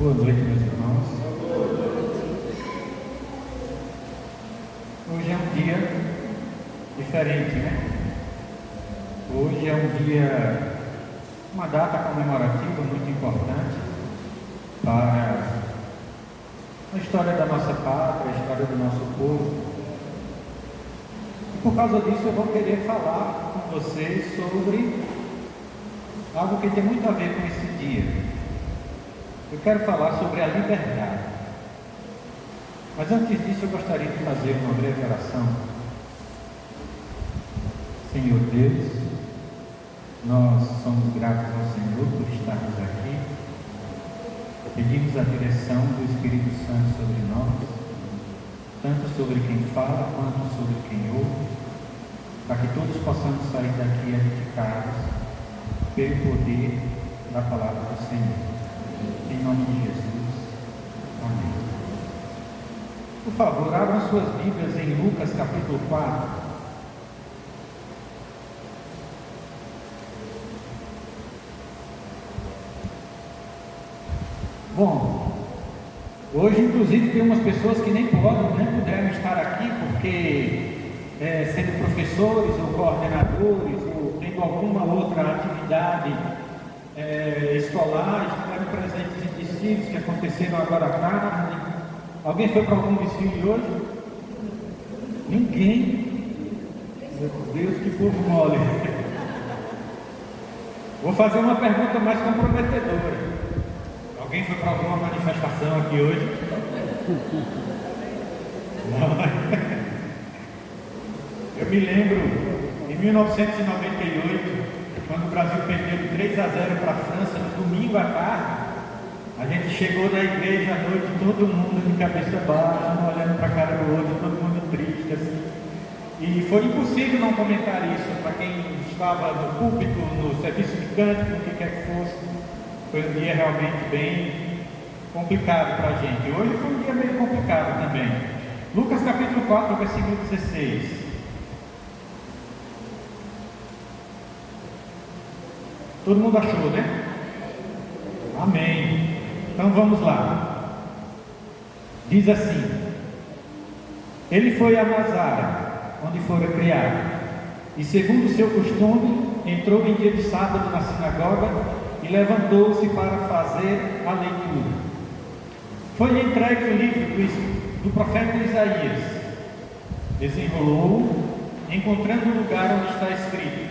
Boa noite, meus irmãos. Hoje é um dia diferente, né? Hoje é um dia, uma data comemorativa muito importante para a história da nossa pátria, a história do nosso povo. E por causa disso eu vou querer falar com vocês sobre algo que tem muito a ver com esse dia. Eu quero falar sobre a liberdade. Mas antes disso eu gostaria de fazer uma breve oração. Senhor Deus, nós somos gratos ao Senhor por estarmos aqui. Pedimos a direção do Espírito Santo sobre nós, tanto sobre quem fala quanto sobre quem ouve, para que todos possamos sair daqui edificados pelo poder da palavra do Senhor. Em nome de Jesus. Amém. Por favor, abram suas Bíblias em Lucas capítulo 4. Bom, hoje inclusive tem umas pessoas que nem puderam estar aqui porque sendo professores ou coordenadores ou tendo alguma outra atividade escolar, estiveram presentes em desfiles que aconteceram agora à tarde. Alguém foi para algum desfile hoje? Ninguém? Meu Deus, que povo mole. Vou fazer uma pergunta mais comprometedora. Alguém foi para alguma manifestação aqui hoje? Não. Eu me lembro, em 1998, quando o Brasil perdeu de 3-0 para a França, no domingo à tarde, a gente chegou da igreja à noite, todo mundo de cabeça baixa, um olhando para a cara do outro, todo mundo triste, assim. E foi impossível não comentar isso para quem estava no púlpito, no serviço de cântico, no que quer que fosse. Foi um dia realmente bem complicado para a gente. Hoje foi um dia meio complicado também. Lucas capítulo 4, versículo 16. Todo mundo achou, né? Amém. Então vamos lá. Diz assim: ele foi a Nazaré, onde fora criado, e segundo o seu costume, entrou em dia de sábado na sinagoga e levantou-se para fazer a leitura. Foi-lhe entregue o livro do profeta Isaías. Desenrolou-o, encontrando o lugar onde está escrito: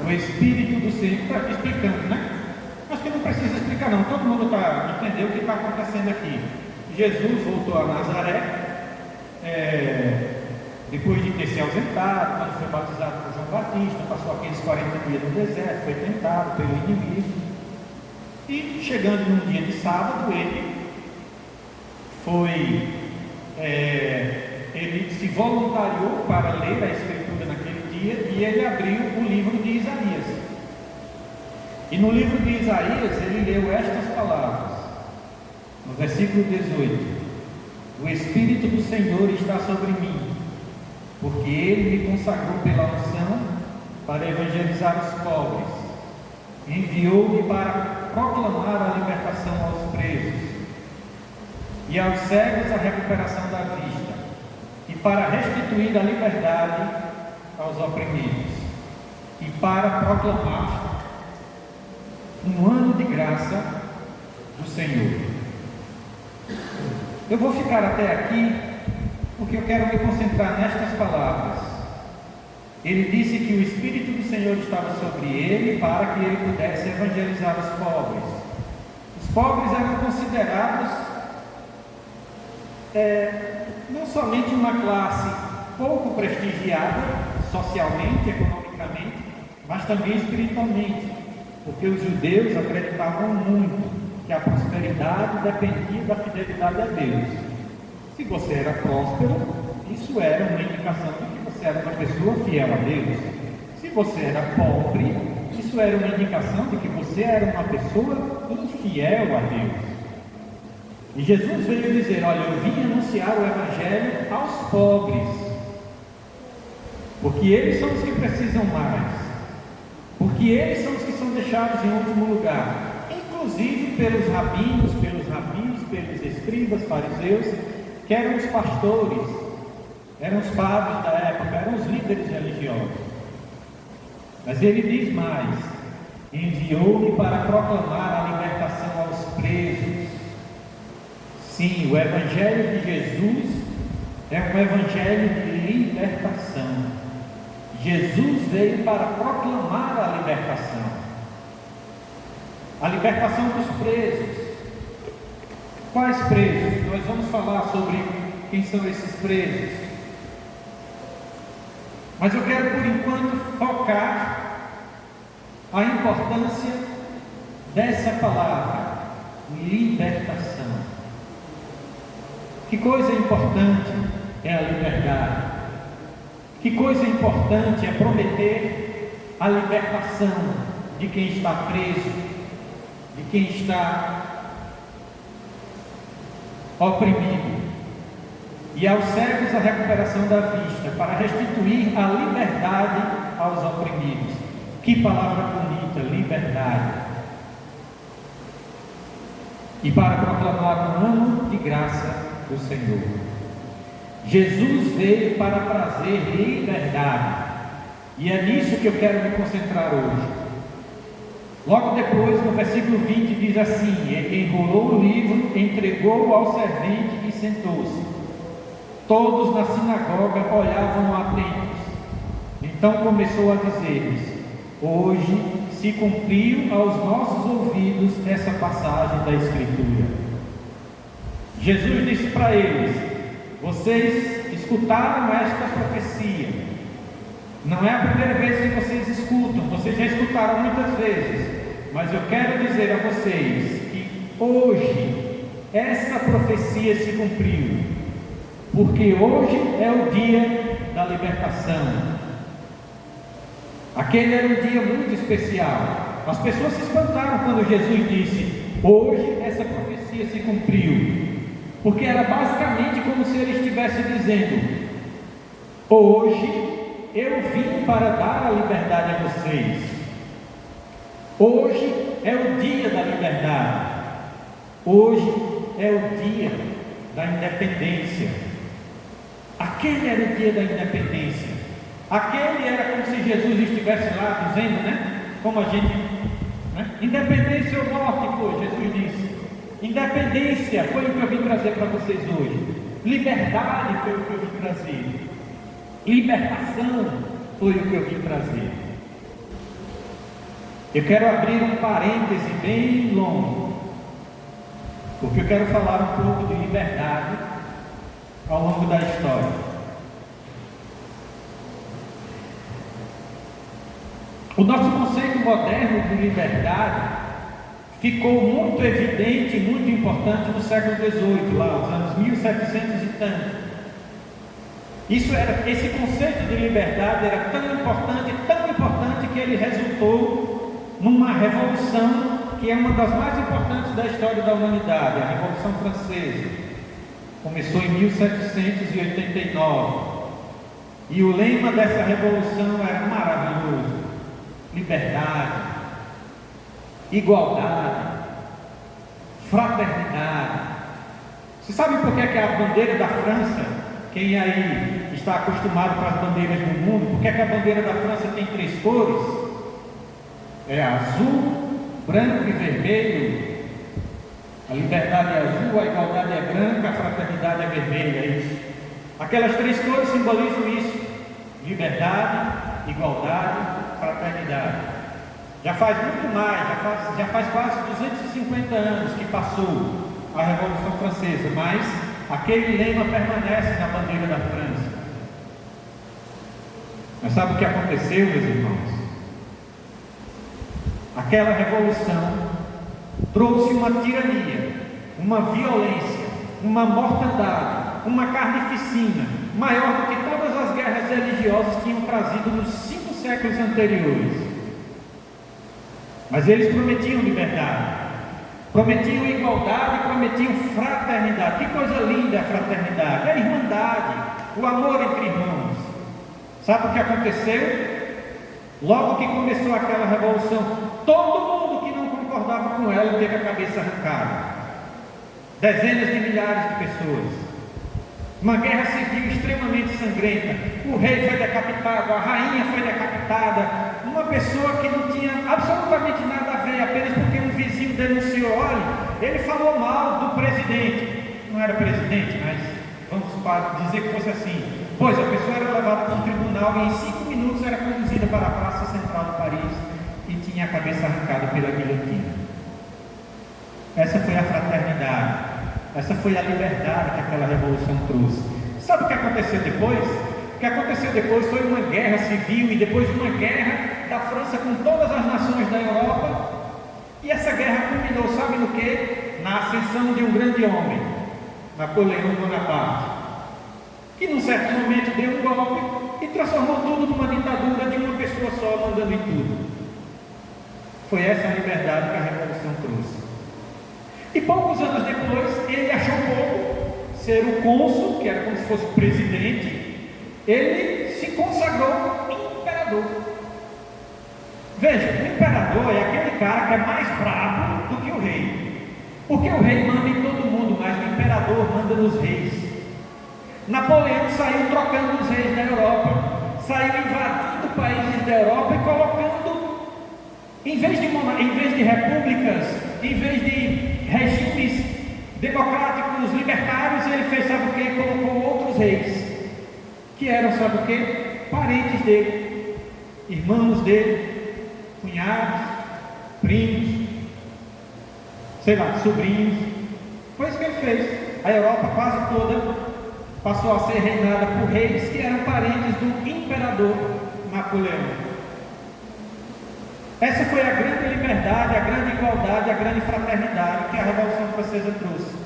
o Espírito do Senhor. Está explicando, né? Acho que não precisa explicar não, todo mundo entendeu o que está acontecendo aqui. Jesus voltou a Nazaré, depois de ter se ausentado, quando foi batizado por João Batista, passou aqueles 40 dias no deserto, foi tentado pelo inimigo, e chegando num dia de sábado, ele se voluntariou para ler a Escritura naquele dia, e ele abriu o livro de Isaías. E no livro de Isaías ele leu estas palavras, no versículo 18: o Espírito do Senhor está sobre mim, porque ele me consagrou pela unção para evangelizar os pobres, enviou-me para proclamar a libertação aos presos e aos cegos a recuperação da vista, e para restituir a liberdade aos oprimidos, e para proclamar um ano de graça do Senhor. Eu vou ficar até aqui porque eu quero me concentrar nestas palavras. Ele disse que o Espírito do Senhor estava sobre ele para que ele pudesse evangelizar os pobres. Os pobres eram considerados não somente uma classe pouco prestigiada socialmente, economicamente, mas também espiritualmente, porque os judeus acreditavam muito que a prosperidade dependia da fidelidade a Deus. Se você era próspero, isso era uma indicação de que você era uma pessoa fiel a Deus. Se você era pobre, isso era uma indicação de que você era uma pessoa infiel a Deus. E Jesus veio dizer: olha, eu vim anunciar o Evangelho aos pobres, porque eles são os que precisam mais, porque eles são os que são deixados em último lugar. inclusive pelos rabinos, pelos escribas, fariseus, que eram os pastores, eram os padres da época, eram os líderes religiosos. Mas ele diz mais: enviou-me para proclamar a libertação aos presos. Sim, o Evangelho de Jesus é um Evangelho de libertação. Jesus veio para proclamar a libertação. A libertação dos presos. Quais presos? Nós vamos falar sobre quem são esses presos. Mas eu quero, por enquanto, focar a importância dessa palavra, libertação. Que coisa importante é a liberdade. Que coisa importante é prometer a libertação de quem está preso, de quem está oprimido, e aos cegos a recuperação da vista, para restituir a liberdade aos oprimidos. Que palavra bonita, liberdade. E para proclamar um ano de graça do Senhor. Jesus veio para trazer liberdade, e é nisso que eu quero me concentrar hoje. Logo depois, no versículo 20, diz assim: ele enrolou o livro, entregou ao servente e sentou-se. Todos na sinagoga olhavam atentos. Então começou a dizer-lhes: hoje se cumpriu aos nossos ouvidos essa passagem da Escritura. Jesus disse para eles: vocês escutaram esta profecia. Não é a primeira vez que vocês escutam, vocês já escutaram muitas vezes. Mas eu quero dizer a vocês que hoje essa profecia se cumpriu, porque hoje é o dia da libertação. Aquele era um dia muito especial. As pessoas se espantaram quando Jesus disse: hoje essa profecia se cumpriu, porque era basicamente como se ele estivesse dizendo: hoje eu vim para dar a liberdade a vocês. Hoje é o dia da liberdade. Hoje é o dia da independência. Aquele era o dia da independência. Aquele era como se Jesus estivesse lá dizendo, como a gente, independência ou morte, foi, Jesus disse. Independência foi o que eu vim trazer para vocês hoje. Liberdade foi o que eu vim trazer. Libertação foi o que eu vim trazer. Eu quero abrir um parêntese bem longo, porque eu quero falar um pouco de liberdade ao longo da história. O nosso conceito moderno de liberdade ficou muito evidente e muito importante no século XVIII, lá nos anos 1700 e tanto. Esse conceito de liberdade era tão importante que ele resultou numa revolução que é uma das mais importantes da história da humanidade, a Revolução Francesa. Começou em 1789 e o lema dessa revolução era maravilhoso: liberdade, igualdade, fraternidade. Você sabe por que a bandeira da França, quem aí está acostumado com as bandeiras do mundo, por que a bandeira da França tem 3 cores? É azul, branco e vermelho. A liberdade é azul, a igualdade é branca, a fraternidade é vermelha. É isso. Aquelas 3 cores simbolizam isso: liberdade, igualdade, fraternidade. Já faz muito mais, já faz quase 250 anos que passou a Revolução Francesa, mas aquele lema permanece na bandeira da França. Mas sabe o que aconteceu, meus irmãos? Aquela revolução trouxe uma tirania, uma violência, uma mortandade, uma carnificina maior do que todas as guerras religiosas que tinham trazido nos 5 séculos anteriores. Mas eles prometiam liberdade, prometiam igualdade, prometiam fraternidade. Que coisa linda é a fraternidade, a irmandade, o amor entre irmãos. Sabe o que aconteceu? Logo que começou aquela revolução, todo mundo que não concordava falava com ela, teve a cabeça arrancada. Dezenas de milhares de pessoas. Uma guerra civil extremamente sangrenta. O rei foi decapitado, a rainha foi decapitada. Uma pessoa que não tinha absolutamente nada a ver, apenas porque um vizinho denunciou. Olha, ele falou mal do presidente. Não era presidente, mas vamos dizer que fosse assim. Pois a pessoa era levada para um tribunal e em 5 minutos era conduzida para a praça central de Paris e tinha a cabeça arrancada pela guilhotina. Essa foi a fraternidade, essa foi a liberdade que aquela revolução trouxe. Sabe o que aconteceu depois? O que aconteceu depois foi uma guerra civil e depois uma guerra da França com todas as nações da Europa. E essa guerra culminou, sabe no quê? Na ascensão de um grande homem, Napoleão Bonaparte, que num certo momento deu um golpe e transformou tudo numa ditadura de uma pessoa só mandando em tudo. Foi essa a liberdade que a revolução trouxe. E poucos anos depois, ele achou pouco ser o cônsul, que era como se fosse o presidente, ele se consagrou imperador. Veja, o imperador é aquele cara que é mais bravo do que o rei, porque o rei manda em todo mundo, mas o imperador manda nos reis. Napoleão saiu trocando os reis da Europa, saiu invadindo países da Europa e colocando, em vez de repúblicas, em vez de regimes democráticos, libertários, ele fez, sabe o que? Colocou outros reis, que eram, sabe o que? Parentes dele, irmãos dele, cunhados, primos, sei lá, sobrinhos. Foi isso que ele fez. A Europa quase toda passou a ser reinada por reis que eram parentes do imperador Napoleão. Essa foi a grande liberdade, a grande igualdade, a grande fraternidade que a Revolução Francesa trouxe.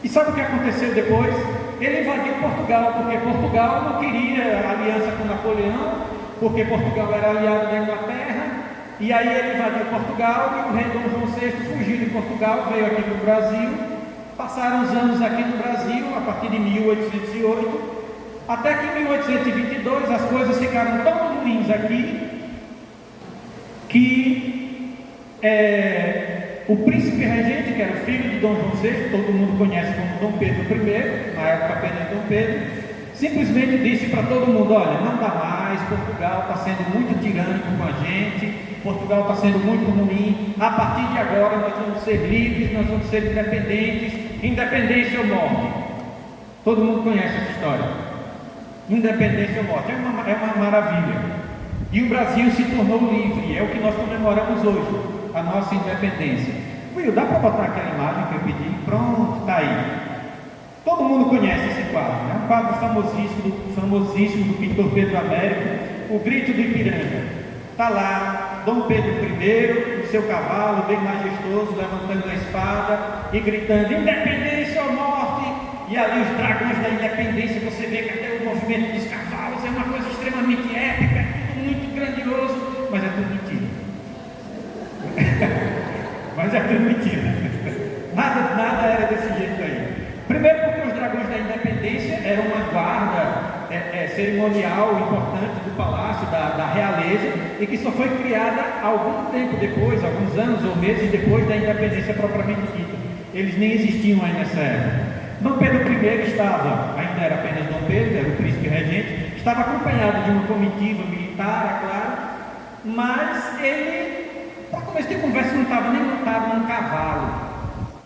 E sabe o que aconteceu depois? Ele invadiu Portugal, porque Portugal não queria aliança com Napoleão, porque Portugal era aliado da Inglaterra, e aí ele invadiu Portugal e o rei Dom João VI fugiu de Portugal, veio aqui para o Brasil. Passaram os anos aqui no Brasil, a partir de 1808, até que em 1822 as coisas ficaram tão ruins aqui, que o príncipe regente, que era o filho de Dom João VI, todo mundo conhece como Dom Pedro I, na época apenas Dom Pedro, simplesmente disse para todo mundo: olha, não dá mais, Portugal está sendo muito tirânico com a gente, Portugal está sendo muito ruim, a partir de agora nós vamos ser livres, nós vamos ser independentes, independência ou morte. Todo mundo conhece essa história, independência ou morte, é uma maravilha. E o Brasil se tornou livre, é o que nós comemoramos hoje, a nossa independência. Will, dá para botar aquela imagem que eu pedi? Pronto, está aí. Todo mundo conhece esse quadro, é um quadro famosíssimo do pintor Pedro Américo, O Grito do Ipiranga. Está lá, Dom Pedro I, no seu cavalo, bem majestoso, levantando a espada e gritando: independência ou morte! E ali os dragões da independência, você vê que até o movimento dos cavalos é uma coisa extremamente épica, muito grandioso, mas é tudo mentira. Mas é tudo mentira. Nada era desse jeito aí. Primeiro porque os dragões da independência eram uma guarda cerimonial importante do palácio, da realeza, e que só foi criada algum tempo depois, alguns anos ou meses depois da independência propriamente dita. Eles nem existiam aí nessa época. Dom Pedro I estava, ainda era apenas Dom Pedro, era o príncipe regente, estava acompanhado de uma comitiva militar, é claro, mas ele, para começo de conversa, não estava nem montado num cavalo,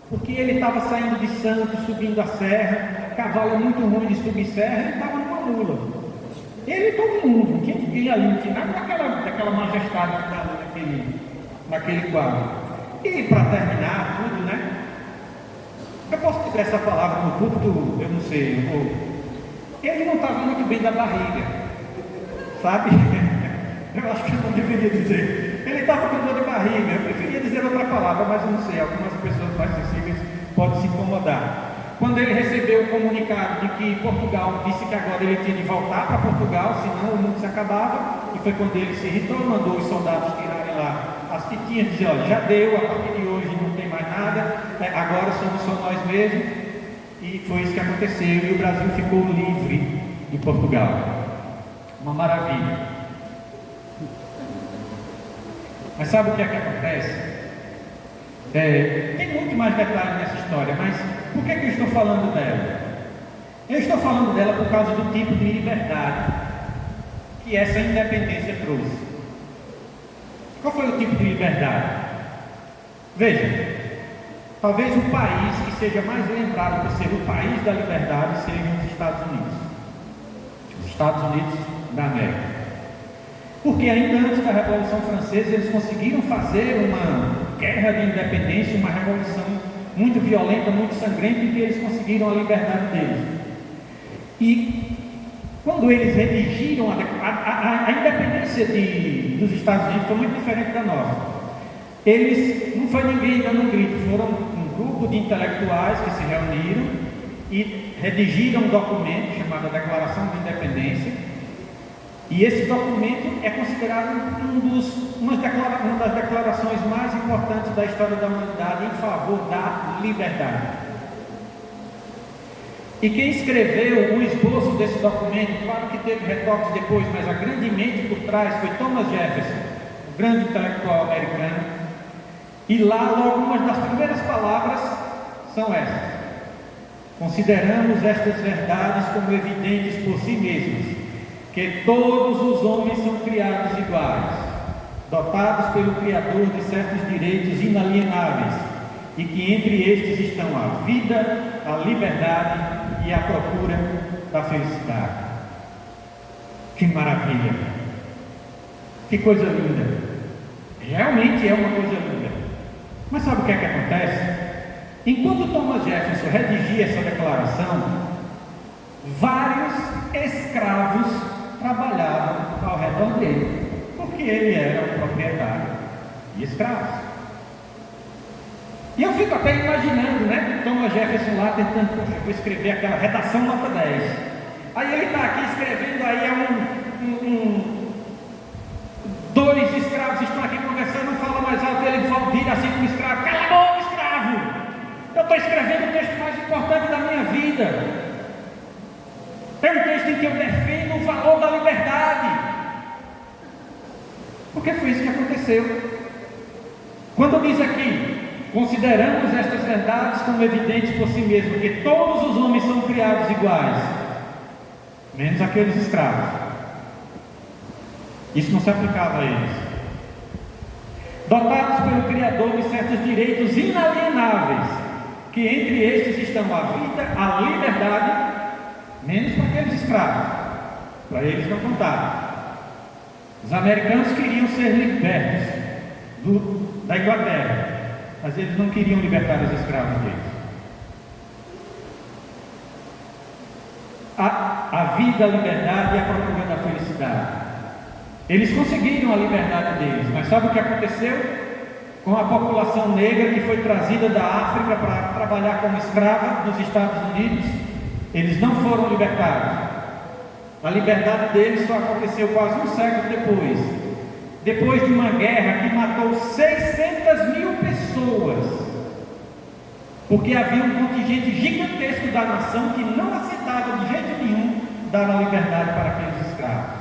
porque ele estava saindo de Santos, subindo a serra. Cavalo é muito ruim de subir serra, ele estava numa mula. Ele e todo mundo, não tinha ninguém ali, não tinha nada daquela majestade que estava naquele quadro. E para terminar tudo, né? Eu posso dizer essa palavra no púlpito, eu não sei, ele não estava muito bem da barriga, sabe? Eu acho que eu não deveria dizer. Ele estava com dor de barriga, eu preferia dizer outra palavra, mas eu não sei, algumas pessoas mais sensíveis podem se incomodar. Quando ele recebeu o comunicado de que Portugal disse que agora ele tinha de voltar para Portugal, senão o mundo se acabava, e foi quando ele se irritou, mandou os soldados tirarem lá as fitinhas, dizer: olha, já deu, a partir de hoje não tem mais nada, agora somos só nós mesmos. E foi isso que aconteceu, e o Brasil ficou livre de Portugal. Uma maravilha. Mas sabe o que é que acontece? Tem muito mais detalhes nessa história, mas por que eu estou falando dela? Eu estou falando dela por causa do tipo de liberdade que essa independência trouxe. Qual foi o tipo de liberdade? Veja, talvez o país que seja mais lembrado por ser o país da liberdade seja os Estados Unidos. Os Estados Unidos da América. Porque ainda antes da Revolução Francesa eles conseguiram fazer uma guerra de independência, uma revolução muito violenta, muito sangrenta, em que eles conseguiram a liberdade deles. E quando eles redigiram a independência dos Estados Unidos foi muito diferente da nossa. Eles, não foi ninguém dando um grito, foram um grupo de intelectuais que se reuniram e redigiram um documento chamado Declaração de Independência. E esse documento é considerado uma das declarações mais importantes da história da humanidade em favor da liberdade. E quem escreveu o esboço desse documento, claro que teve retoques depois, mas a grande mente por trás foi Thomas Jefferson, o grande intelectual americano. E lá, logo, uma das primeiras palavras são essas: consideramos estas verdades como evidentes por si mesmas, que todos os homens são criados iguais, dotados pelo Criador de certos direitos inalienáveis, e que entre estes estão a vida, a liberdade e a procura da felicidade. Que maravilha! Que coisa linda! Realmente é uma coisa linda. Mas sabe o que é que acontece? Enquanto Thomas Jefferson redigia essa declaração, vários escravos trabalhavam ao redor dele, porque ele era o proprietário de escravos. E eu fico até imaginando, né, Thomas Jefferson lá tentando, poxa, vou escrever aquela redação nota 10. Aí ele está aqui escrevendo, aí dois escravos estão aqui conversando, um fala mais alto, ele vira assim com o escravo: cala a boca, escravo! Eu estou escrevendo o texto mais importante da minha vida. É um texto em que eu defendo o valor da liberdade. Porque foi isso que aconteceu. Quando diz aqui: consideramos estas verdades como evidentes por si mesmo, que todos os homens são criados iguais, menos aqueles escravos. Isso não se aplicava a eles. Dotados pelo Criador de certos direitos inalienáveis, que entre estes estão a vida, a liberdade, menos para aqueles escravos. Para eles não contava. Os americanos queriam ser libertos da Inglaterra, mas eles não queriam libertar os escravos deles. A vida, a liberdade e a procura da felicidade. Eles conseguiram a liberdade deles, mas sabe o que aconteceu com a população negra que foi trazida da África para trabalhar como escrava nos Estados Unidos? Eles não foram libertados. A liberdade deles só aconteceu quase um século depois de uma guerra que matou 600 mil pessoas, porque havia um contingente gigantesco da nação que não aceitava de jeito nenhum dar a liberdade para aqueles escravos.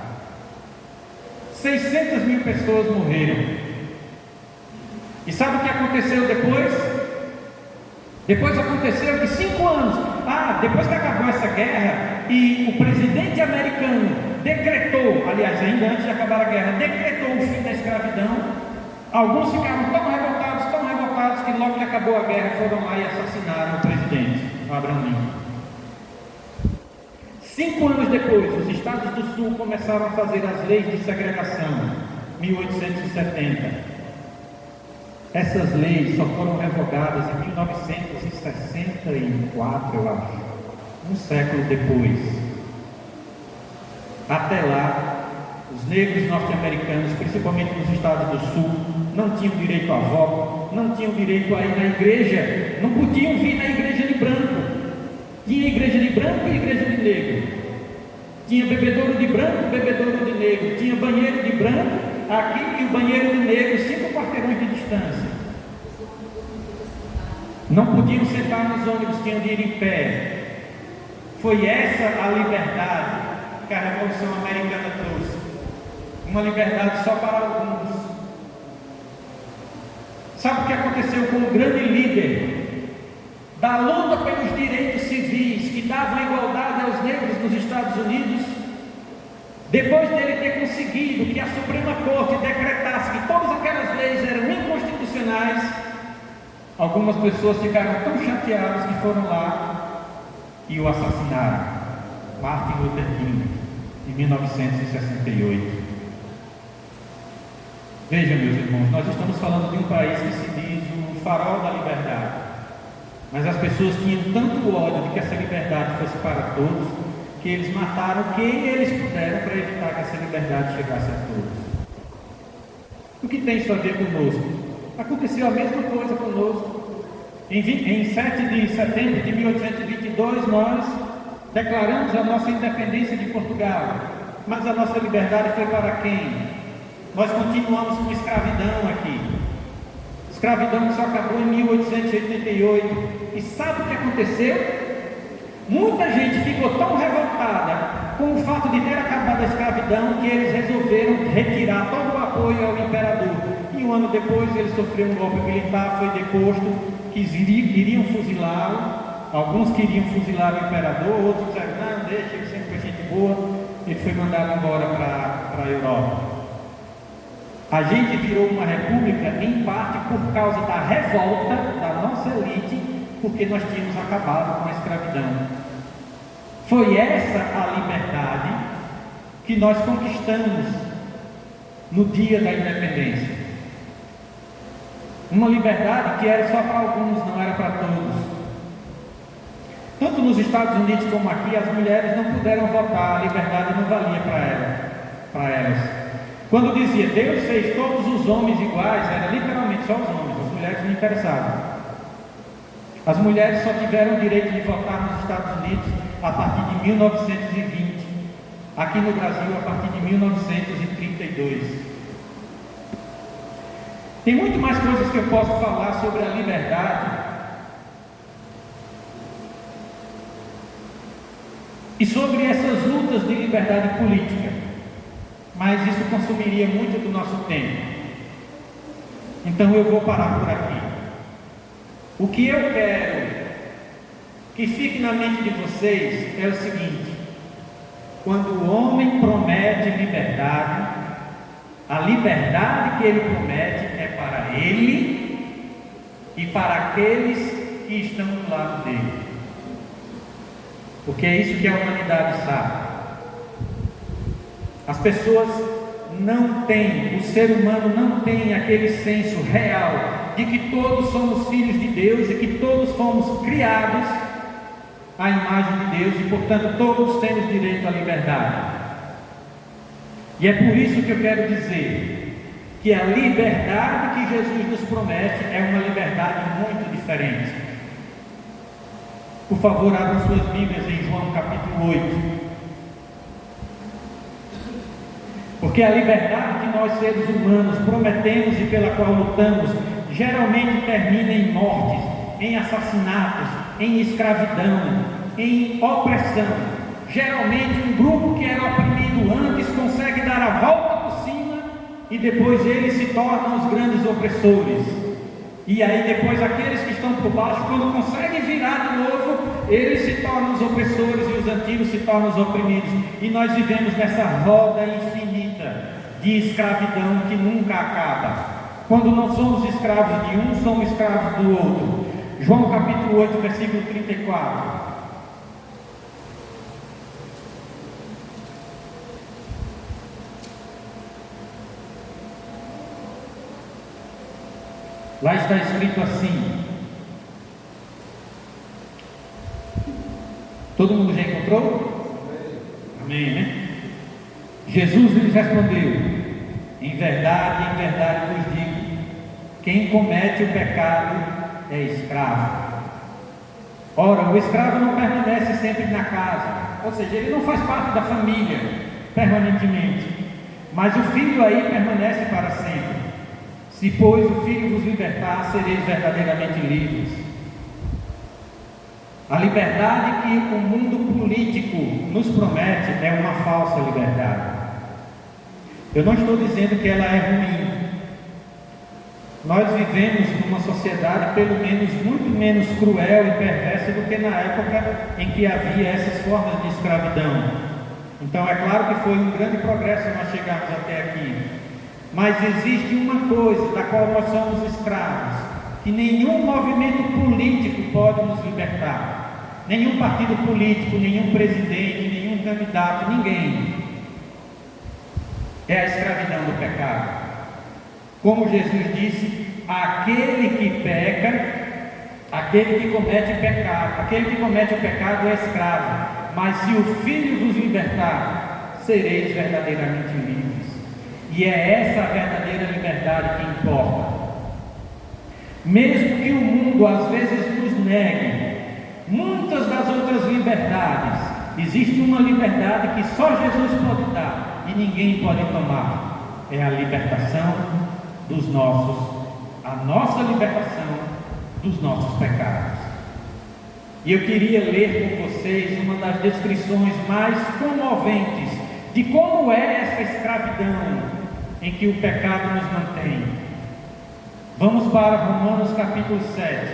600 mil pessoas morreram. E sabe o que aconteceu depois? Depois aconteceu que 5 anos, depois que acabou essa guerra, e o presidente americano decretou, aliás, ainda antes de acabar a guerra, decretou o fim da escravidão. Alguns ficaram tão revoltados, que logo que acabou a guerra foram lá e assassinaram o presidente, Abraham Lincoln. 5 anos depois, os estados do sul começaram a fazer as leis de segregação, 1870. Essas leis só foram revogadas em 1964, eu acho, um século depois. Até lá, os negros norte-americanos, principalmente nos estados do sul, não tinham direito a voto, não tinham direito a ir na igreja, não podiam vir na igreja de branco. Tinha igreja de branco e igreja de negro. Tinha bebedouro de branco, bebedouro de negro. Tinha banheiro de branco aqui e o banheiro de negro, 5 quarteirões de distância. Não podiam sentar nos ônibus, tinham de ir em pé. Foi essa a liberdade que a Revolução Americana trouxe. Uma liberdade só para alguns. Sabe o que aconteceu com o grande líder da luta pelos direitos civis, que dava igualdade aos negros nos Estados Unidos? Depois dele ter conseguido que a Suprema Corte decretasse que todas aquelas leis eram inconstitucionais, algumas pessoas ficaram tão chateadas que foram lá e o assassinaram. Martin Luther King, em 1968. Veja, meus irmãos, nós estamos falando de um país que se diz o farol da liberdade, mas as pessoas tinham tanto ódio de que essa liberdade fosse para todos, que eles mataram quem eles puderam para evitar que essa liberdade chegasse a todos. O que tem isso a ver conosco? Aconteceu a mesma coisa conosco. Em 7 de setembro de 1822, nós declaramos a nossa independência de Portugal, mas a nossa liberdade foi para quem? Nós continuamos com escravidão aqui. Escravidão que só acabou em 1888. E sabe o que aconteceu? Muita gente ficou tão revoltada com o fato de ter acabado a escravidão que eles resolveram retirar todo o apoio ao imperador. E um ano depois ele sofreu um golpe militar, foi deposto, iriam fuzilá-lo. Alguns queriam fuzilar o imperador, outros disseram, não, deixa, ele sempre foi gente boa. Ele foi mandado embora para a Europa. A gente virou uma república em parte por causa da revolta da nossa elite, porque nós tínhamos acabado com a escravidão. Foi essa a liberdade que nós conquistamos no dia da independência. Uma liberdade que era só para alguns, não era para todos. Tanto nos Estados Unidos como aqui, as mulheres não puderam votar, a liberdade não valia para elas. Quando dizia Deus fez todos os homens iguais, era literalmente só os homens, as mulheres não interessavam. As mulheres só tiveram o direito de votar nos Estados Unidos a partir de 1920, aqui no Brasil a partir de 1932. Tem muito mais coisas que eu posso falar sobre a liberdade e sobre essas lutas de liberdade política, mas isso consumiria muito do nosso tempo. Então eu vou parar por aqui. O que eu quero que fique na mente de vocês é o seguinte: quando o homem promete liberdade, a liberdade que ele promete é para ele e para aqueles que estão do lado dele, porque é isso que a humanidade sabe. As pessoas não têm, o ser humano não tem aquele senso real de que todos somos filhos de Deus e que todos fomos criados à imagem de Deus e, portanto, todos temos direito à liberdade. E é por isso que eu quero dizer que a liberdade que Jesus nos promete é uma liberdade muito diferente. Por favor, abram suas Bíblias em João capítulo 8. Porque a liberdade que nós seres humanos prometemos e pela qual lutamos geralmente termina em mortes, em assassinatos, em escravidão, em opressão. Geralmente um grupo que era oprimido antes consegue dar a volta por cima e depois eles se tornam os grandes opressores. E aí depois aqueles que estão por baixo, quando conseguem virar de novo, eles se tornam os opressores e os antigos se tornam os oprimidos. E nós vivemos nessa roda infinita de escravidão que nunca acaba. Quando não somos escravos de um, somos escravos do outro. João capítulo 8, versículo 34. Lá está escrito assim. Todo mundo já encontrou? Amém, né? Jesus lhes respondeu: em verdade vos digo, quem comete o pecado é escravo. Ora, o escravo não permanece sempre na casa, ou seja, ele não faz parte da família permanentemente, mas o filho aí permanece para sempre. Se, pois, o Filho vos libertar, sereis verdadeiramente livres. A liberdade que o mundo político nos promete é uma falsa liberdade. Eu não estou dizendo que ela é ruim. Nós vivemos numa sociedade pelo menos muito menos cruel e perversa do que na época em que havia essas formas de escravidão. Então é claro que foi um grande progresso nós chegarmos até aqui. Mas existe uma coisa da qual nós somos escravos, que nenhum movimento político pode nos libertar. Nenhum partido político, nenhum presidente, nenhum candidato, ninguém. É a escravidão do pecado. Como Jesus disse, aquele que peca, aquele que comete pecado, aquele que comete o pecado é escravo, mas se o Filho vos libertar, sereis verdadeiramente livres. E é essa a verdadeira liberdade que importa. Mesmo que o mundo às vezes nos negue muitas das outras liberdades, existe uma liberdade que só Jesus pode dar e ninguém pode tomar. É a libertação dos a nossa libertação dos nossos pecados. E eu queria ler com vocês uma das descrições mais comoventes de como é essa escravidão em que o pecado nos mantém. Vamos para Romanos capítulo 7,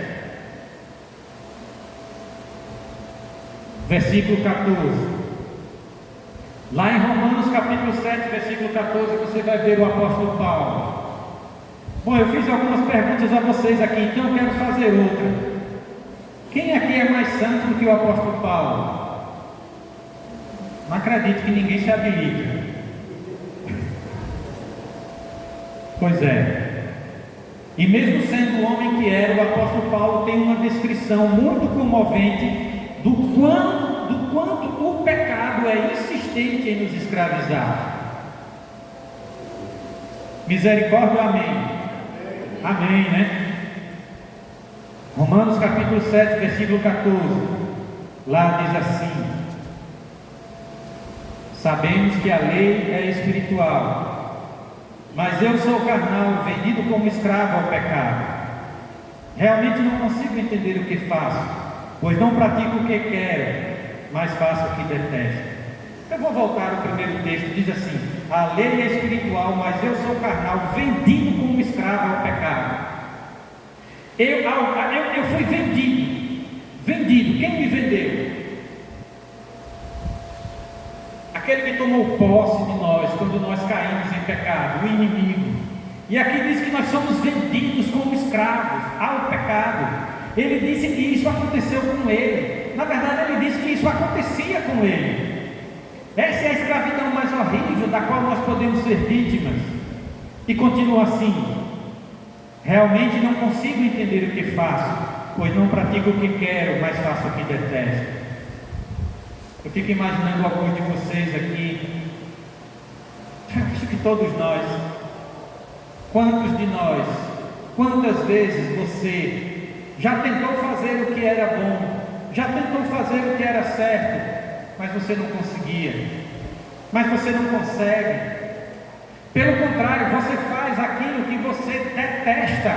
versículo 14. Lá em Romanos capítulo 7, versículo 14, você vai ver o apóstolo Paulo. Bom, eu fiz algumas perguntas a vocês aqui, então eu quero fazer outra. Quem aqui é mais santo do que o apóstolo Paulo? Não acredito que ninguém se habilita. Pois é. E mesmo sendo o homem que era, o apóstolo Paulo tem uma descrição muito comovente do quanto o pecado é insistente em nos escravizar. Misericórdia, amém. Amém, né? Romanos capítulo 7, versículo 14. Lá diz assim: sabemos que a lei é espiritual, mas eu sou carnal, vendido como escravo ao pecado. Realmente não consigo entender o que faço, pois não pratico o que quero, mas faço o que detesto. Eu vou voltar ao primeiro texto, diz assim: a lei é espiritual, mas eu sou carnal, vendido como escravo ao pecado. Eu fui vendido. Quem me vendeu? Aquele que tomou posse de nós quando nós caímos em pecado, o inimigo. E aqui diz que nós somos vendidos como escravos ao pecado. Ele disse que isso aconteceu com ele. Na verdade, ele disse que isso acontecia com ele. Essa é a escravidão mais horrível da qual nós podemos ser vítimas. E continua assim: realmente não consigo entender o que faço, pois não pratico o que quero, mas faço o que detesto. Eu fico imaginando alguns de vocês aqui, acho que todos nós, quantos de nós, quantas vezes você já tentou fazer o que era bom, já tentou fazer o que era certo, mas você não conseguia, mas você não consegue. Pelo contrário, você faz aquilo que você detesta.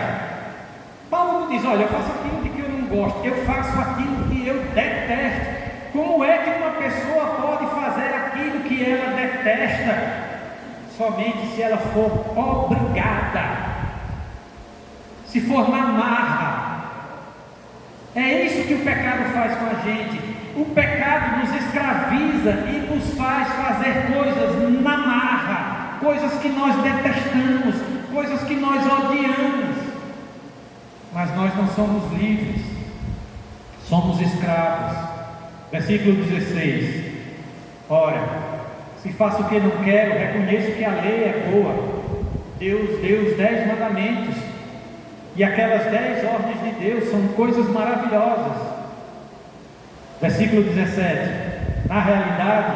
Paulo diz: olha, eu faço aquilo de que eu não gosto, eu faço aquilo que eu detesto. Como é que uma pessoa pode fazer aquilo que ela detesta? Somente se ela for obrigada, se for na marra. É isso que o pecado faz com a gente. O pecado nos escraviza e nos faz fazer coisas na marra, coisas que nós detestamos, coisas que nós odiamos. Mas nós não somos livres, somos escravos. Versículo 16: ora, se faço o que não quero, reconheço que a lei é boa. Deus deu os 10 mandamentos, e aquelas 10 ordens de Deus são coisas maravilhosas. Versículo 17: na realidade,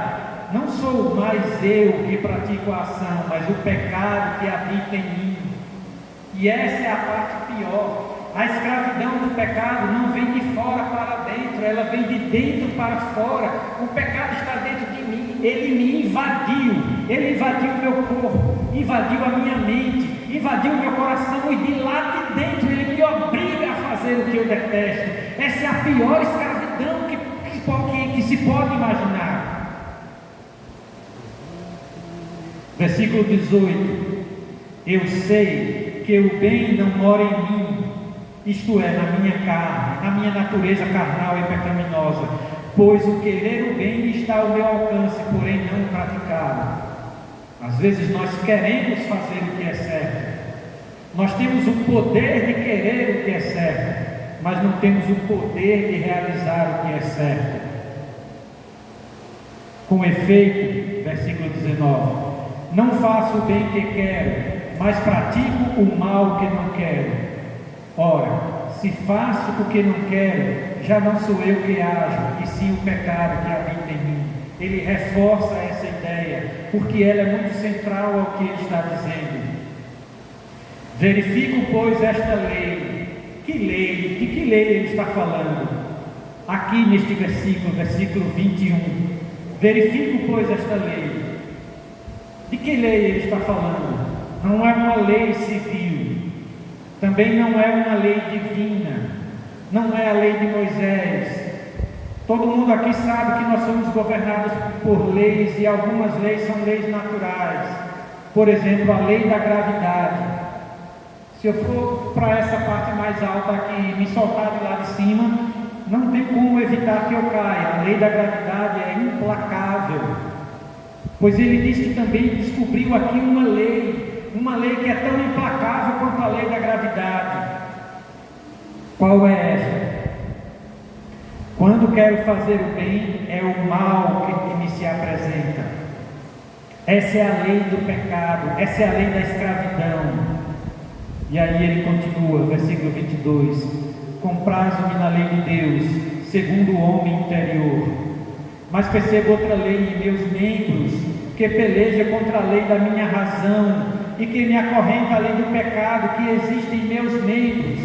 não sou mais eu que pratico a ação, mas o pecado que habita em mim. E essa é a parte pior. A escravidão do pecado não vem de fora para dentro, ela vem de dentro para fora. O pecado está dentro de mim, ele me invadiu, ele invadiu o meu corpo, invadiu a minha mente, invadiu o meu coração, e de lá de dentro ele me obriga a fazer o que eu detesto. Essa é a pior escravidão que se pode imaginar. Versículo 18: eu sei que o bem não mora em mim, isto é, na minha carne, na minha natureza carnal e pecaminosa, pois o querer o bem está ao meu alcance, porém não o praticar. Às vezes nós queremos fazer o que é certo, nós temos o poder de querer o que é certo, mas não temos o poder de realizar o que é certo. Com efeito, versículo 19: não faço o bem que quero, mas pratico o mal que não quero. Ora, se faço o que não quero, já não sou eu que ajo, e sim o pecado que habita em mim. Ele reforça essa ideia, porque ela é muito central ao que ele está dizendo. Verifico, pois, esta lei. Que lei? De que lei ele está falando? Aqui neste versículo 21. Verifico, pois, esta lei. De que lei ele está falando? Não é uma lei civil, também não é uma lei divina, não é a lei de Moisés. Todo mundo aqui sabe que nós somos governados por leis, e algumas leis são leis naturais. Por exemplo, a lei da gravidade. Se eu for para essa parte mais alta aqui e me soltar de lá de cima, não tem como evitar que eu caia. A lei da gravidade é implacável, pois ele diz que também descobriu aqui uma lei que é tão implacável quanto a lei da gravidade. Qual é essa? Quando quero fazer o bem, é o mal que me se apresenta. Essa é a lei do pecado, essa é a lei da escravidão. E aí ele continua, versículo 22: comprazo-me na lei de Deus, segundo o homem interior. Mas percebo outra lei em meus membros, que peleja contra a lei da minha razão, e que me acorrenta a lei do pecado que existe em meus membros,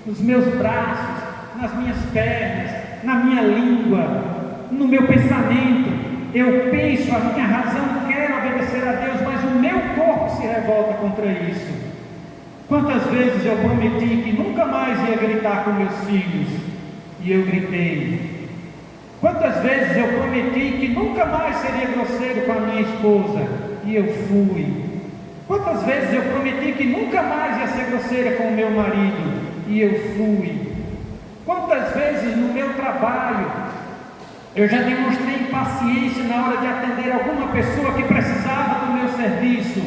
nos meus braços, nas minhas pernas, na minha língua, no meu pensamento. Eu penso, a minha razão quer obedecer a Deus, mas o meu corpo se revolta contra isso. Quantas vezes eu prometi que nunca mais ia gritar com meus filhos, e eu gritei. Quantas vezes eu prometi que nunca mais seria grosseiro com a minha esposa, e eu fui. Quantas vezes eu prometi que nunca mais ia ser grosseira com o meu marido, e eu fui. Quantas vezes no meu trabalho eu já demonstrei impaciência na hora de atender alguma pessoa que precisava do meu serviço,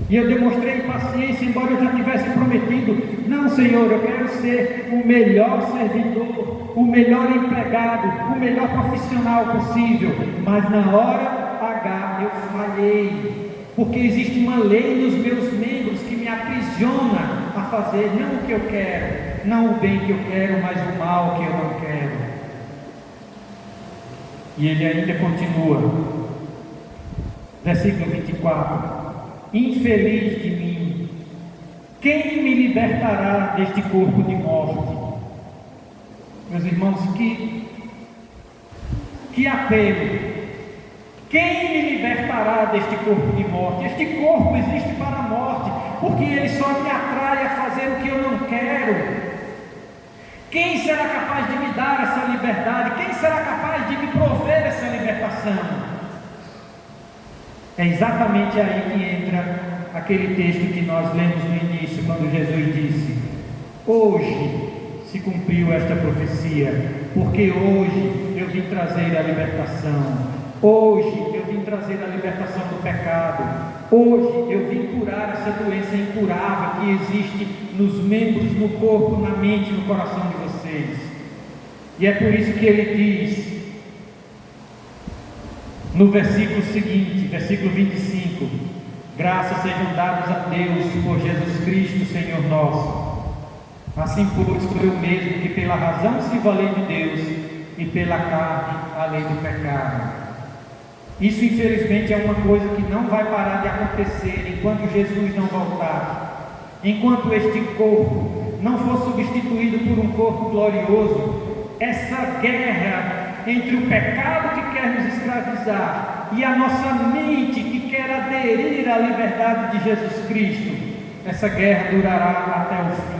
e eu demonstrei impaciência, embora eu já tivesse prometido: não, Senhor, eu quero ser o melhor servidor, o melhor empregado, o melhor profissional possível. Mas na hora H eu falhei, porque existe uma lei nos meus membros que me aprisiona a fazer não o que eu quero, não o bem que eu quero, mas o mal que eu não quero. E ele ainda continua, versículo 24: infeliz de mim, quem me libertará deste corpo de morte? Meus irmãos, que apelo! Quem me libertará deste corpo de morte? Este corpo existe para a morte, porque ele só me atrai a fazer o que eu não quero. Quem será capaz de me dar essa liberdade? Quem será capaz de me prover essa libertação? É exatamente aí que entra aquele texto que nós lemos no início, quando Jesus disse: hoje se cumpriu esta profecia, porque hoje eu vim trazer a libertação. Hoje eu vim trazer a libertação do pecado. Hoje eu vim curar essa doença incurável que existe nos membros, no corpo, na mente, no coração de vocês. E é por isso que ele diz no versículo seguinte, versículo 25: graças sejam dadas a Deus por Jesus Cristo, Senhor nosso. Assim, pois, foi eu mesmo que pela razão sirvo a lei de Deus, e pela carne a lei do pecado. Isso, infelizmente, é uma coisa que não vai parar de acontecer enquanto Jesus não voltar. Enquanto este corpo não for substituído por um corpo glorioso, essa guerra entre o pecado que quer nos escravizar e a nossa mente que quer aderir à liberdade de Jesus Cristo, essa guerra durará até o fim.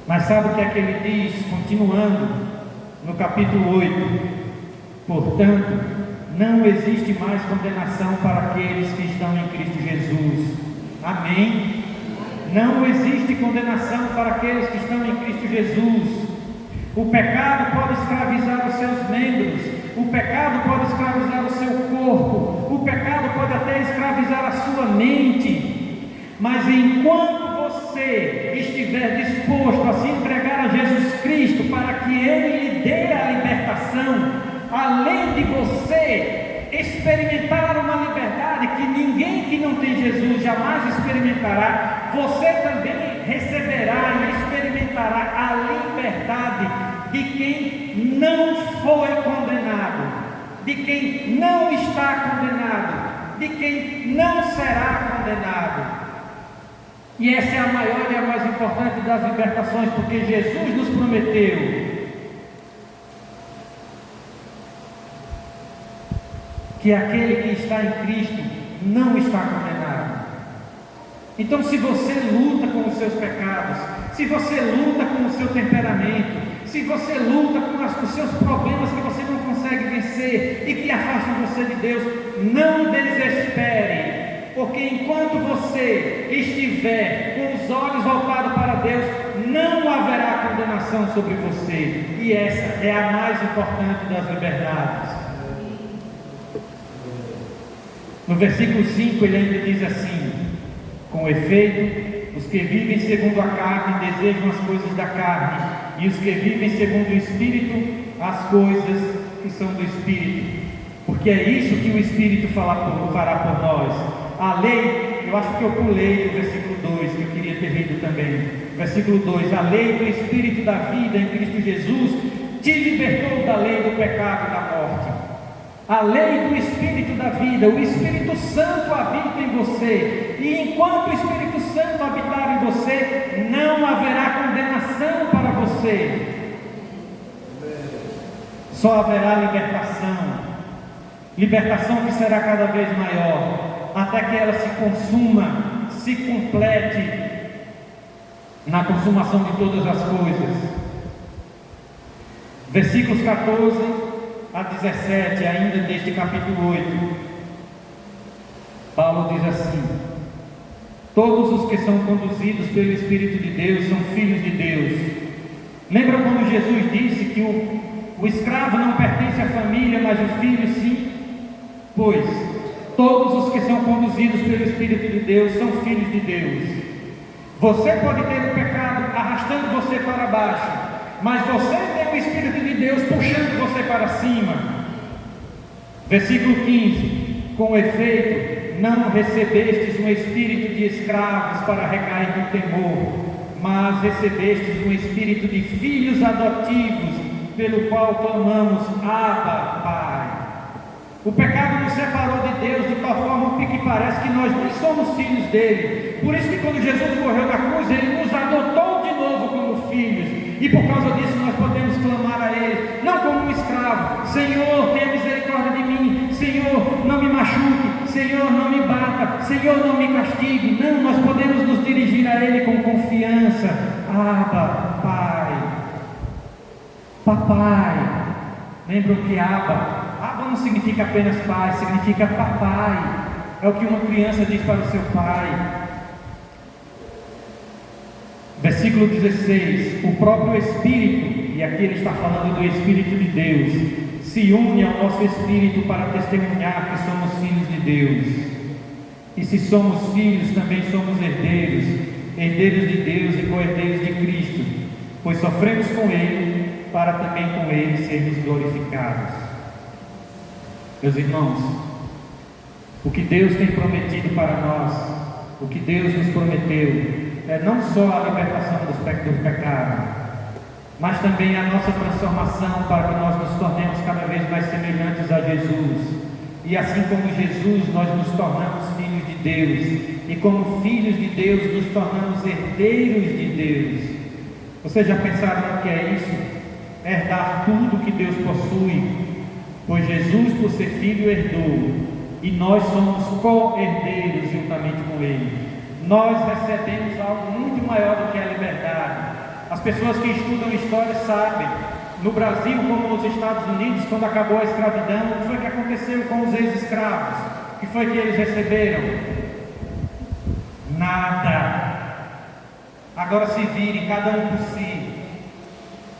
Mas sabe o que é que ele diz, continuando no capítulo 8? Portanto, não existe mais condenação para aqueles que estão em Cristo Jesus. Amém? Não existe condenação para aqueles que estão em Cristo Jesus. O pecado pode escravizar os seus membros, o pecado pode escravizar o seu corpo, o pecado pode até escravizar a sua mente, mas enquanto você estiver disposto a se entregar a Jesus Cristo para que Ele lhe dê a libertação, além de você experimentar uma liberdade que ninguém que não tem Jesus jamais experimentará, você também receberá e experimentará a liberdade de quem não foi condenado, de quem não está condenado, de quem não será condenado. E essa é a maior e a mais importante das libertações, porque Jesus nos prometeu que aquele que está em Cristo não está condenado. Então, se você luta com os seus pecados, se você luta com o seu temperamento, se você luta com os seus problemas que você não consegue vencer e que afastam você de Deus, não desespere, porque enquanto você estiver com os olhos voltados para Deus, não haverá condenação sobre você. E essa é a mais importante das liberdades. No versículo 5 ele ainda diz assim: com efeito, os que vivem segundo a carne desejam as coisas da carne, e os que vivem segundo o Espírito, as coisas que são do Espírito. Porque é isso que o Espírito fará por nós. A lei, eu acho que eu pulei do versículo 2, que eu queria ter lido também. Versículo 2: a lei do Espírito da vida em Cristo Jesus te libertou da lei do pecado e da morte. A lei do Espírito da vida, o Espírito Santo habita em você, e enquanto o Espírito Santo habitar em você, não haverá condenação para você, só haverá libertação que será cada vez maior, até que ela se consuma, se complete na consumação de todas as coisas. Versículos 14 a 17, ainda deste capítulo 8, Paulo diz assim: todos os que são conduzidos pelo Espírito de Deus são filhos de Deus. Lembra quando Jesus disse que o escravo não pertence à família, mas o filho sim? Pois, todos os que são conduzidos pelo Espírito de Deus são filhos de Deus. Você pode ter o pecado arrastando você para baixo, mas você tem o Espírito de Deus puxando você para cima. Versículo 15: com efeito, não recebestes um espírito de escravos para recair no temor, mas recebestes um espírito de filhos adotivos, pelo qual clamamos: Abba, Pai. O pecado nos separou de Deus de tal forma que parece que nós nem somos filhos dele. Por isso que quando Jesus morreu na cruz, ele nos adotou de novo como filhos. E por causa disso nós podemos clamar a Ele, não como um escravo: Senhor, tenha misericórdia de mim, Senhor, não me machuque, Senhor, não me bata, Senhor, não me castigue. Não, nós podemos nos dirigir a Ele com confiança: Abba, Pai, Papai. Lembram que Abba não significa apenas pai, significa papai. É o que uma criança diz para o seu pai. Versículo 16: o próprio Espírito, e aqui ele está falando do Espírito de Deus, se une ao nosso Espírito para testemunhar que somos filhos de Deus. E se somos filhos, também somos herdeiros, herdeiros de Deus e co-herdeiros de Cristo, pois sofremos com Ele, para também com Ele sermos glorificados. Meus irmãos, o que Deus tem prometido para nós, o que Deus nos prometeu, é não só a libertação do pecado, mas também a nossa transformação para que nós nos tornemos cada vez mais semelhantes a Jesus. E assim como Jesus, nós nos tornamos filhos de Deus, e como filhos de Deus, nos tornamos herdeiros de Deus. Vocês já pensaram no que é isso? Herdar tudo que Deus possui, pois Jesus, por ser filho, herdou, e nós somos co-herdeiros juntamente com Ele. Nós recebemos algo muito maior do que a liberdade. As pessoas que estudam história sabem, no Brasil como nos Estados Unidos, quando acabou a escravidão, o que foi que aconteceu com os ex-escravos? O que foi que eles receberam? Nada. Agora se virem cada um por si.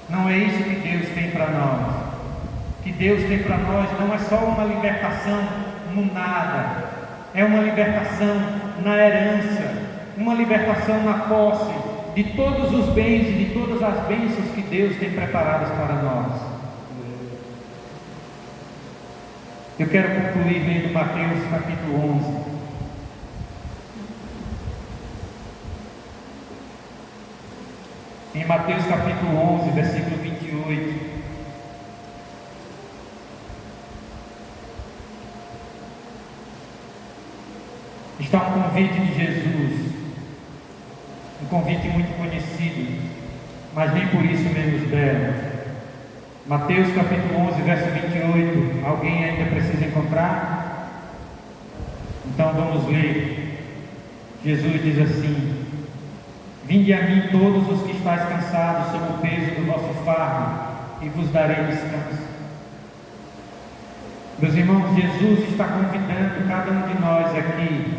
Não é isso que Deus tem para nós. O que Deus tem para nós não é só uma libertação no nada, é uma libertação na herança, uma libertação na posse de todos os bens e de todas as bênçãos que Deus tem preparadas para nós. Eu quero concluir lendo Mateus capítulo 11. Em Mateus capítulo 11, versículo 28. Está um convite de Jesus, um convite muito conhecido, mas nem por isso menos belo. Mateus capítulo 11, verso 28. Alguém ainda precisa encontrar? Então vamos ler. Jesus diz assim: Vinde a mim todos os que estáis cansados sob o peso do vosso fardo, e vos darei descanso. Meus irmãos, Jesus está convidando cada um de nós aqui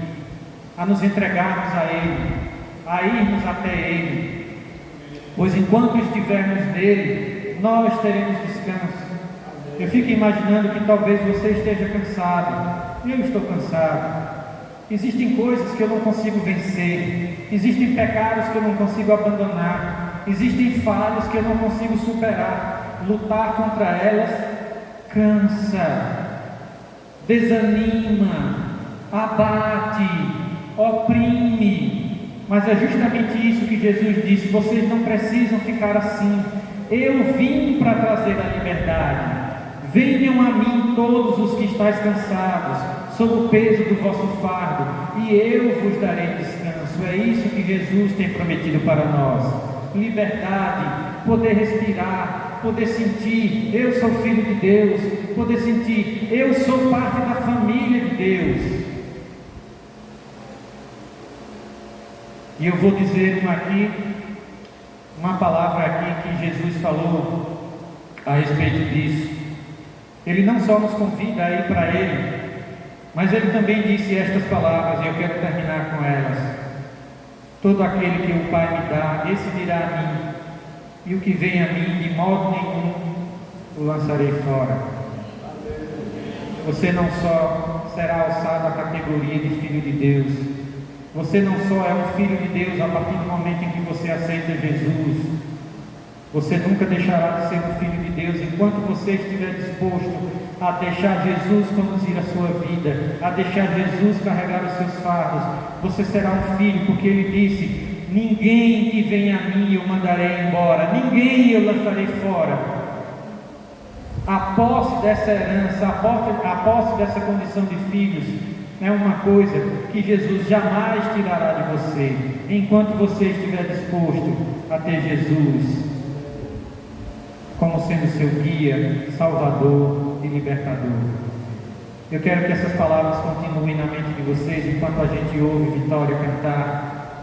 a nos entregarmos a Ele, a irmos até Ele, pois enquanto estivermos nele, nós teremos descanso. Eu fico imaginando que talvez você esteja cansado, eu estou cansado. Existem coisas que eu não consigo vencer, existem pecados que eu não consigo abandonar, existem falhas que eu não consigo superar. Lutar contra elas cansa, desanima, abate, oprime. Mas é justamente isso que Jesus disse: vocês não precisam ficar assim. Eu vim para trazer a liberdade. Venham a mim todos os que estáis cansados, sob o peso do vosso fardo, e eu vos darei descanso. É isso que Jesus tem prometido para nós: liberdade, poder respirar, poder sentir, eu sou filho de Deus, poder sentir, eu sou parte da família de Deus. E eu vou dizer uma palavra aqui que Jesus falou a respeito disso. Ele não só nos convida a ir para Ele, mas Ele também disse estas palavras, e eu quero terminar com elas: todo aquele que o Pai me dá, esse virá a mim, e o que vem a mim, de modo nenhum o lançarei fora. Você não só será alçado à categoria de filho de Deus, você não só é um filho de Deus a partir do momento em que você aceita Jesus. Você nunca deixará de ser um filho de Deus enquanto você estiver disposto a deixar Jesus conduzir a sua vida, a deixar Jesus carregar os seus fardos. Você será um filho, porque Ele disse: ninguém que vem a mim eu mandarei embora, ninguém eu lançarei fora. A posse dessa herança, a posse dessa condição de filhos é uma coisa que Jesus jamais tirará de você, enquanto você estiver disposto a ter Jesus como sendo seu guia, salvador e libertador. Eu quero que essas palavras continuem na mente de vocês enquanto a gente ouve Vitória cantar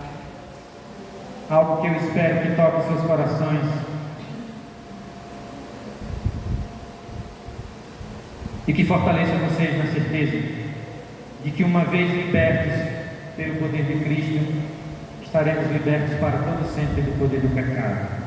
algo que eu espero que toque os seus corações. E que fortaleça vocês na certeza de que, uma vez libertos pelo poder de Cristo, estaremos libertos para todo sempre do poder do pecado.